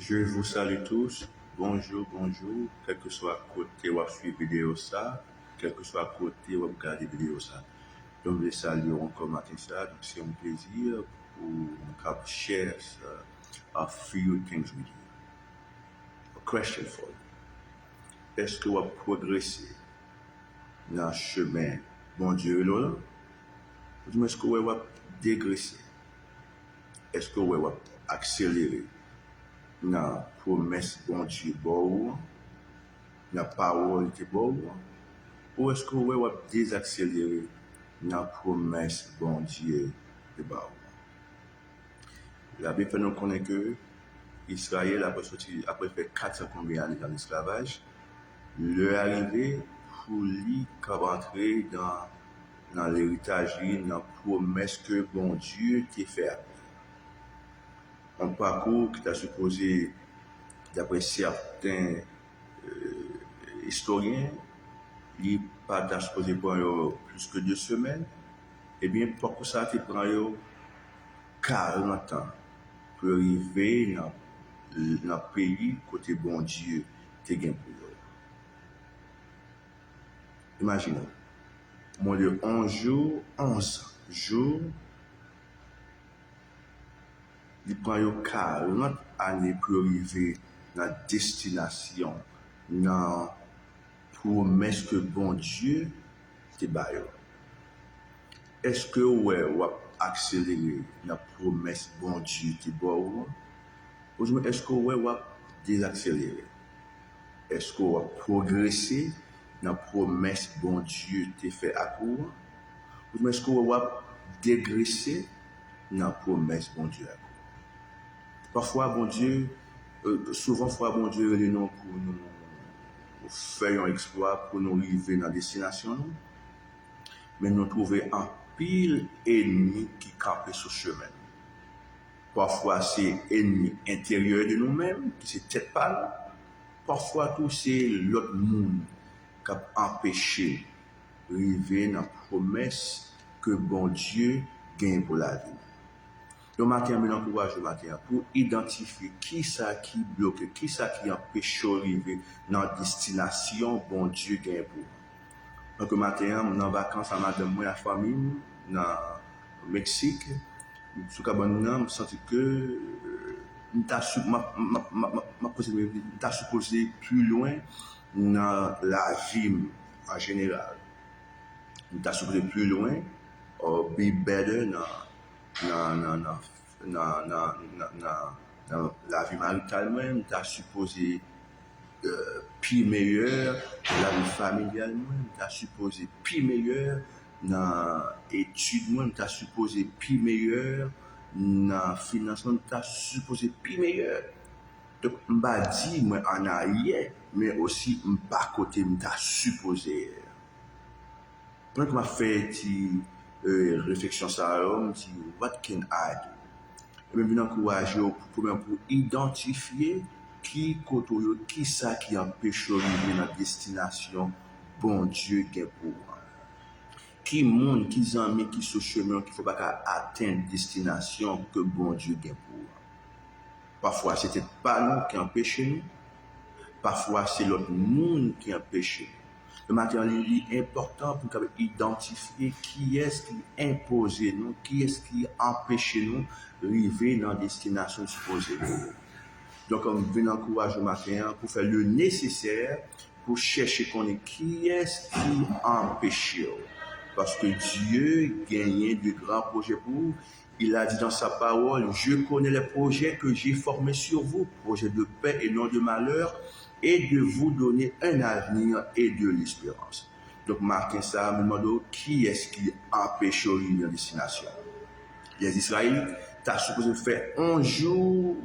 Je vous salue tous. Bonjour, bonjour. Quel que soit côté où vous suivez vidéo ça, quel que soit côté où vous regardez vidéo ça. Donc, je les salue encore matin ça. Donc, c'est un plaisir pour share a few things with you. A question for you. Est-ce que vous avez progressé dans le chemin bon Dieu là? Ou est-ce que vous avez dégraissé? Est-ce que vous avez accéléré dans la promesse bon Dieu bon? La parole qui est bonne, ou est-ce que vous avez désaccéléré la promesse bon Dieu de bon? La Bible fait nous connaître que Israël, après fait 400 combien d'années dans l'esclavage, leur arrivé pour lui rentrer dans l'héritage, dans la promesse que bon Dieu t'a fait. Un parcours qui t'a supposé, d'après certains historiens, il pas supposé prendre plus que 2 semaines, eh bien, pourquoi ça te prend 40 ans pour arriver dans le pays côté bon Dieu te gain pour eux. Imaginez, moins de 11 jours, 11 jours, il prend 40 années pour arriver dans la destination, dans la promesse que bon Dieu te baille. Est-ce que vous avez accéléré la promesse bon Dieu te baille? Ou est-ce que vous avez désaccéléré? Est-ce que vous avez progressé dans la promesse bon Dieu te fait à court? Ou est-ce que vous avez dégraissé dans la promesse bon Dieu à court? Parfois, bon Dieu, souvent, bon Dieu, les noms pour nous faire un exploit, pour nous arriver dans la destination, mais nous trouver un pile ennemi qui campe sur le chemin. Parfois, c'est ennemi intérieur de nous-mêmes, qui c'est tête pâle. Parfois, tout c'est l'autre monde qui a empêché d'arriver dans la promesse que bon Dieu gagne pour la vie. Donc, matin, je m'encourage pour identifier qui ça qui bloque, qui ça qui empêche d'arriver dans la destination bon Dieu gagne pour. Donc, matin, je suis en vacances avec madame, la famille, dans le Mexique. Sous Cabane, je sens que je suis supposé plus loin dans la vie en général. Je suis supposé plus loin, be better dans la vie maritale même. Je suis supposé plus meilleur dans la vie familiale même. Je suis supposé plus meilleur dans l'étude même. Je suis supposé plus meilleur dans le financement. Je suis supposé plus meilleur. Donc, je ne vais pas dire moi en arrière, mais aussi je ne vais pas côté je suis supposé. Quand je fais une réflexion sur ça, je me dis, what can I do? Je vais encourager pour identifier qui ça qui empêche d'arriver dans la destination bon Dieu qui est pour moi. Qui monde, qui amis, qui sont chemin, qu'il ne faut pas atteindre la destination que bon Dieu qui est pour moi. Parfois, ce n'était pas nous qui empêchons nous. Parfois, c'est l'autre monde qui empêche nous. Le matériel est important pour identifier qui est-ce qui impose nous, qui est-ce qui empêche nous d'arriver dans la destination supposée. Donc, on vient encourager le matin pour faire le nécessaire pour chercher qui est-ce qui empêche. Parce que Dieu gagne de grands projets pour vous. Il a dit dans sa parole, je connais les projets que j'ai formés sur vous, projets de paix et non de malheur, et de vous donner un avenir et de l'espérance. Donc, Martin, ça me demande qui est-ce qui empêche une destination. Les Israélites, tu as supposé faire un jour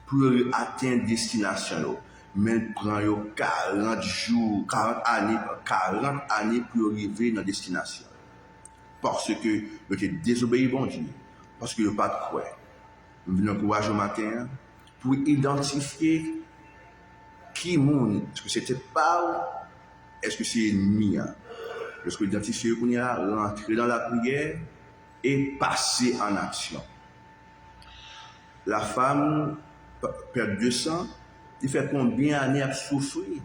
pour atteindre la destination. Mais il prend 40 jours, 40 années pour arriver dans la destination. Parce que vous êtes désobéi bon Dieu. Parce que vous n'avez pas de quoi. Je vous encourage au matin pour identifier qui monde, est-ce que c'était pas, est-ce que c'est ennemi. Parce que identifier qu'on y a, rentrer dans la prière et passer en action. La femme perte de sang, il fait combien d'années à souffrir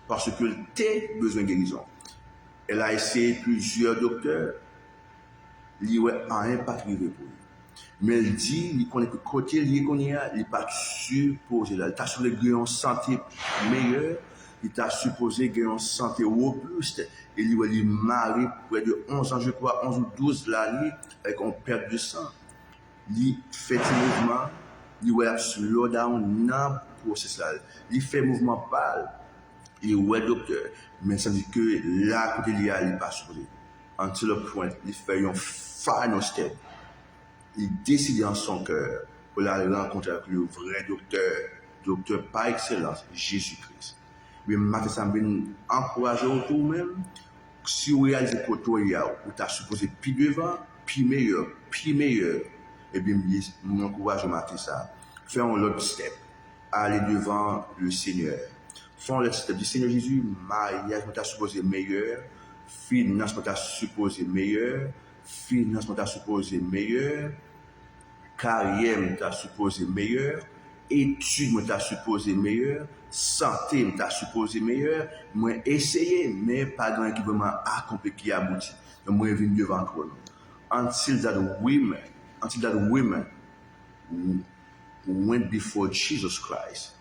parce que t'es besoin de guérison. Elle a essayé plusieurs docteurs, il n'y a rien pas privé pour lui. Mais elle dit, il connaît que côté il connaît, il n'est pas supposé là. Il t'a supposé gagner une santé meilleure, il t'a supposé gagner une santé robuste. Et il est marié près de 11 ans, je crois, 11 ou 12 l'année, avec une perte de sang. Il fait un mouvement, il va slow down dans le processus là. Il fait mouvement pâle, il est docteur, mais ça dit que là, côté il n'est pas supposé. Until le point, il fait un final step. Il décide en son cœur pour aller rencontrer avec le vrai docteur par excellence, Jésus-Christ. Mais maintenant, ça me encourager autour même, si vous réalisez que vous êtes supposé plus devant, plus meilleur, et bien, m'encourage matin ça. Faisons l'autre step. Aller devant le Seigneur. Faisons l'autre step du Seigneur Jésus, mariage, vous supposé meilleur, finance, vous supposé meilleur, finance, vous supposé meilleur, carrière, t'as supposé meilleur, études, t'as supposé meilleur, santé, t'as supposé meilleur, moi essayer, mais pas grand qui vraiment accompli qui aboutit. Donc, moi, je viens devant toi. Until that women went before Jesus Christ,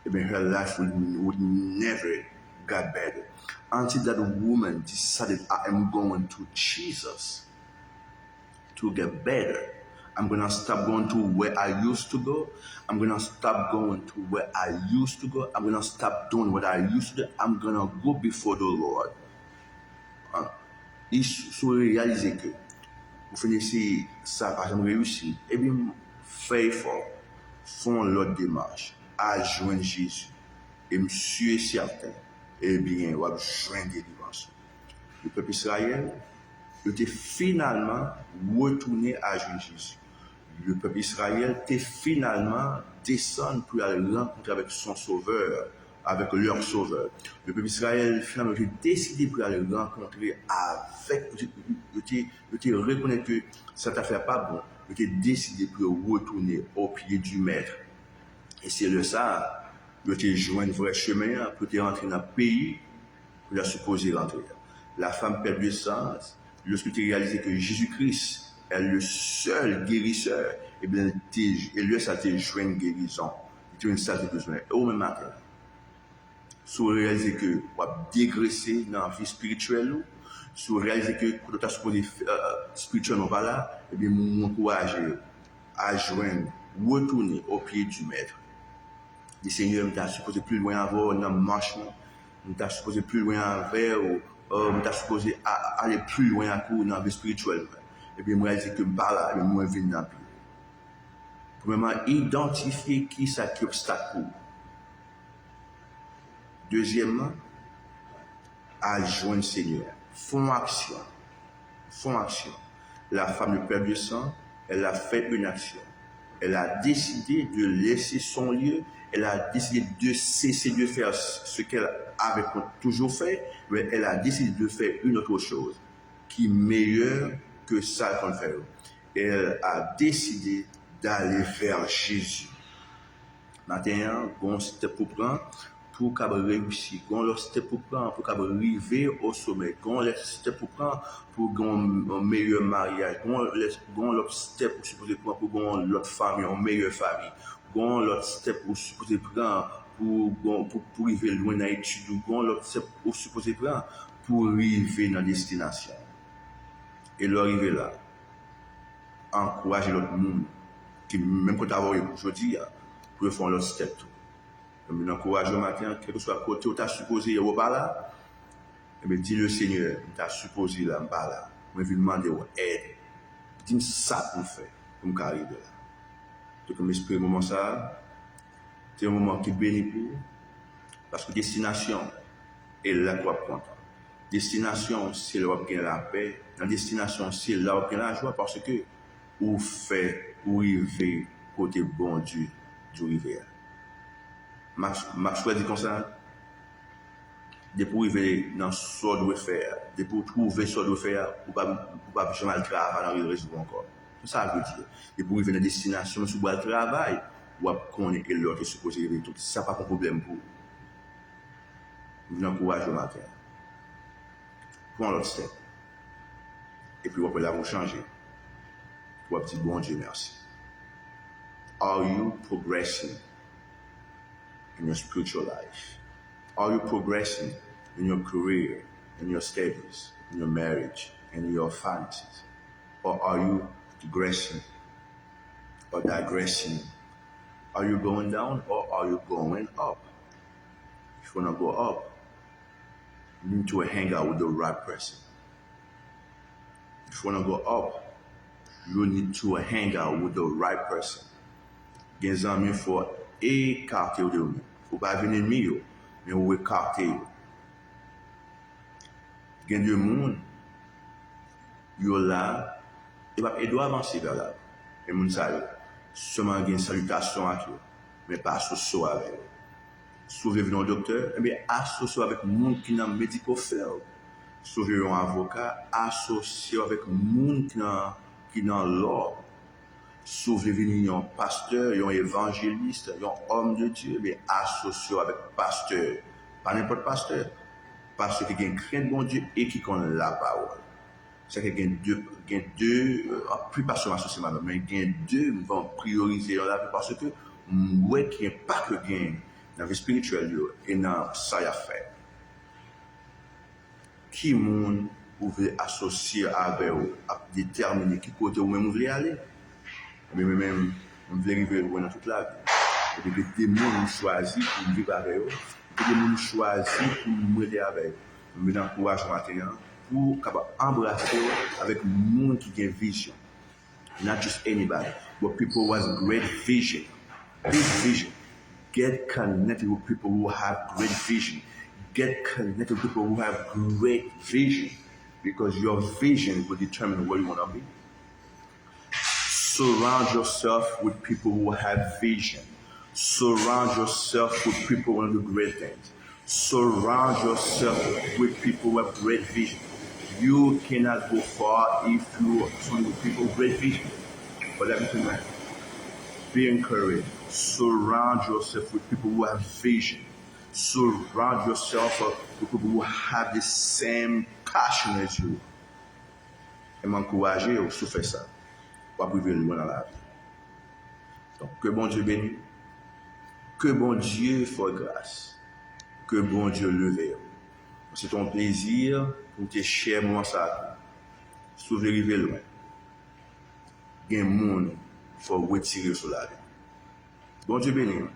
even her life would never get better. Until that woman decided, I am going to Jesus to get better. I'm going to stop going to where I used to go. I'm going to stop going to where I used to go. I'm going to stop doing what I used to do. I'm going to go before the Lord. Il faut réaliser que vous finissez ça par exemple réussir. Eh bien, faites effort, font l'autre démarche, à joindre Jésus. Et monsieur est certain, eh bien, on va joindre délivrance. Le peuple Israël était finalement retourné à joindre Jésus. Le peuple Israël était finalement descendu pour aller rencontrer avec son sauveur, avec leur sauveur. Le peuple Israël finalement était décidé pour aller rencontrer avec, il était reconnaître que cette affaire pas bon, il était décidé pour retourner au pied du maître. Et c'est le ça, il était joint un vrai chemin pour rentrer dans le pays où il a supposé rentrer. La femme perd le sens lorsqu'il a réalisé que Jésus-Christ est le seul guérisseur, et bien, et lui, ça a été joué une guérison. Il a une salle de besoin. Et au même matin, si vous réalisez que vous avez dégraissé dans la vie spirituelle, si vous réalisez que vous êtes supposé spirituellement pas là, et bien, vous m'encouragez à joindre, retourner au pied du maître. Le Seigneur m'a supposé plus loin avoir dans la marche, m'a supposé plus loin vers, m'a supposé aller plus loin à court dans la vie spirituelle. Et puis, moi, je dis que je parle là, et moi, je viens dans le pays. Premièrement, identifier qui ça qui obstacle. Deuxièmement, à joindre le Seigneur. Font action. La femme de perd du sang, elle a fait une action. Elle a décidé de laisser son lieu. Elle a décidé de cesser de faire ce qu'elle avait toujours fait. Mais elle a décidé de faire une autre chose qui est meilleure que ça qu'on fait. Elle a décidé d'aller vers Jésus. Maintenant, on s'était pour prendre pour qu'elle réussisse. On s'était pour prendre pour qu'elle arrive au sommet. On s'était pour prendre pour un meilleur mariage. On s'était pour supposer prendre pour l'autre famille, une meilleure famille. On s'était pour supposer prendre pour arriver loin dans l'étude. On s'était pour supposer prendre pour arriver dans la destination. Et l'arrivée là, encourager l'autre monde, qui même quand tu as aujourd'hui, pour faire l'autre step. Je l'encourage au matin, quel que soit le côté où tu as supposé au bas là, et bien dis le Seigneur, tu as supposé là, bas là, je vais demander aide. Dis-moi ça pour faire, pour me arriver là. Donc, je m'espère un moment ça, c'est un moment qui est béni pour, parce que destination est là pour apprendre. Destination, c'est là où la paix. La destination, c'est là où la joie, parce que vous faites, vous arrivez côté bon Dieu du rivière. Maxwell dit comme ça, de pour arriver dans ce qu'on doit faire, de pour trouver ce qu'on doit faire, ou pas jamais le travail dans le réseau encore. C'est ça que je veux dire. De pour arriver dans la destination, si vous le travail, ou qu'on est l'heure qui est supposé arriver tout. Ça pas un problème pour vous. Je vous encourage le matin. Prends l'autre step. Et puis après là, vous changez. Pour petit bon Dieu, merci. Are you progressing in your spiritual life? Are you progressing in your career, in your studies, in your marriage, in your finances? Or are you digressing or digressing? Are you going down or are you going up? If you want to go up, you need to hang out with the right person. If you want to go up, you need to hang out with the right person. Gen zanmi fò écarter de ou. Faut pas venir mi yo, mais ou écarter yo. Gen de moun, yo là, et doit avancer vers là. Et moun sa yo, seulement gen salutation ak yo, mais pas associé avec yo. Si vous venez un docteur, eh bien associé avec moun qui nan médico faire. Si vous venez un avocat, associé avec moun qui nan law. Si vous venir un pasteur, un évangéliste, un homme de Dieu, mais associé avec pasteur. Pas n'importe pasteur. Pasteur qui a une crainte de bon Dieu et qui connaît la parole. C'est qu'il y a deux, plus pas seulement associé maintenant, mais il y a deux qui vont prioriser dans la vie parce que, moi, qui n'est pas que gain dans la vie spirituelle et dans ça y a fait. Qui monde pouvait associer avec vous, à déterminer qui côté vous même vous voulez aller? Mais même, on veut arriver dans toute la vie. Et puis, des gens choisi pour vivre avec eux. Des gens choisi pour m'aider avec eux. Je vous encourage maintenant pour embrasser avec le monde qui a une vision. Not just anybody, but people who has great vision. Big vision. Get connected with people who have great vision. Get connected with people who have great vision. Because your vision will determine where you want to be. Surround yourself with people who have vision. Surround yourself with people who want to do great things. Surround yourself with people who have great vision. You cannot go far if you are surrounded with people with great vision. But let me tell you, be encouraged. Surround yourself with people who have vision. Surround yourself with people who have the same passion as you. Et m'encourager à faire ça. Pour arriver loin dans la vie. Donc, que bon Dieu bénisse. Que bon Dieu fasse grâce. Que bon Dieu leve. C'est ton plaisir pour tes chers moments ça. Si tu veux arriver loin, il y a un monde il faut retirer sur la vie. Bon Dieu bénisse.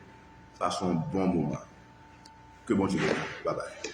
Passe un bon moment. Que bon Dieu bénisse. Bye bye.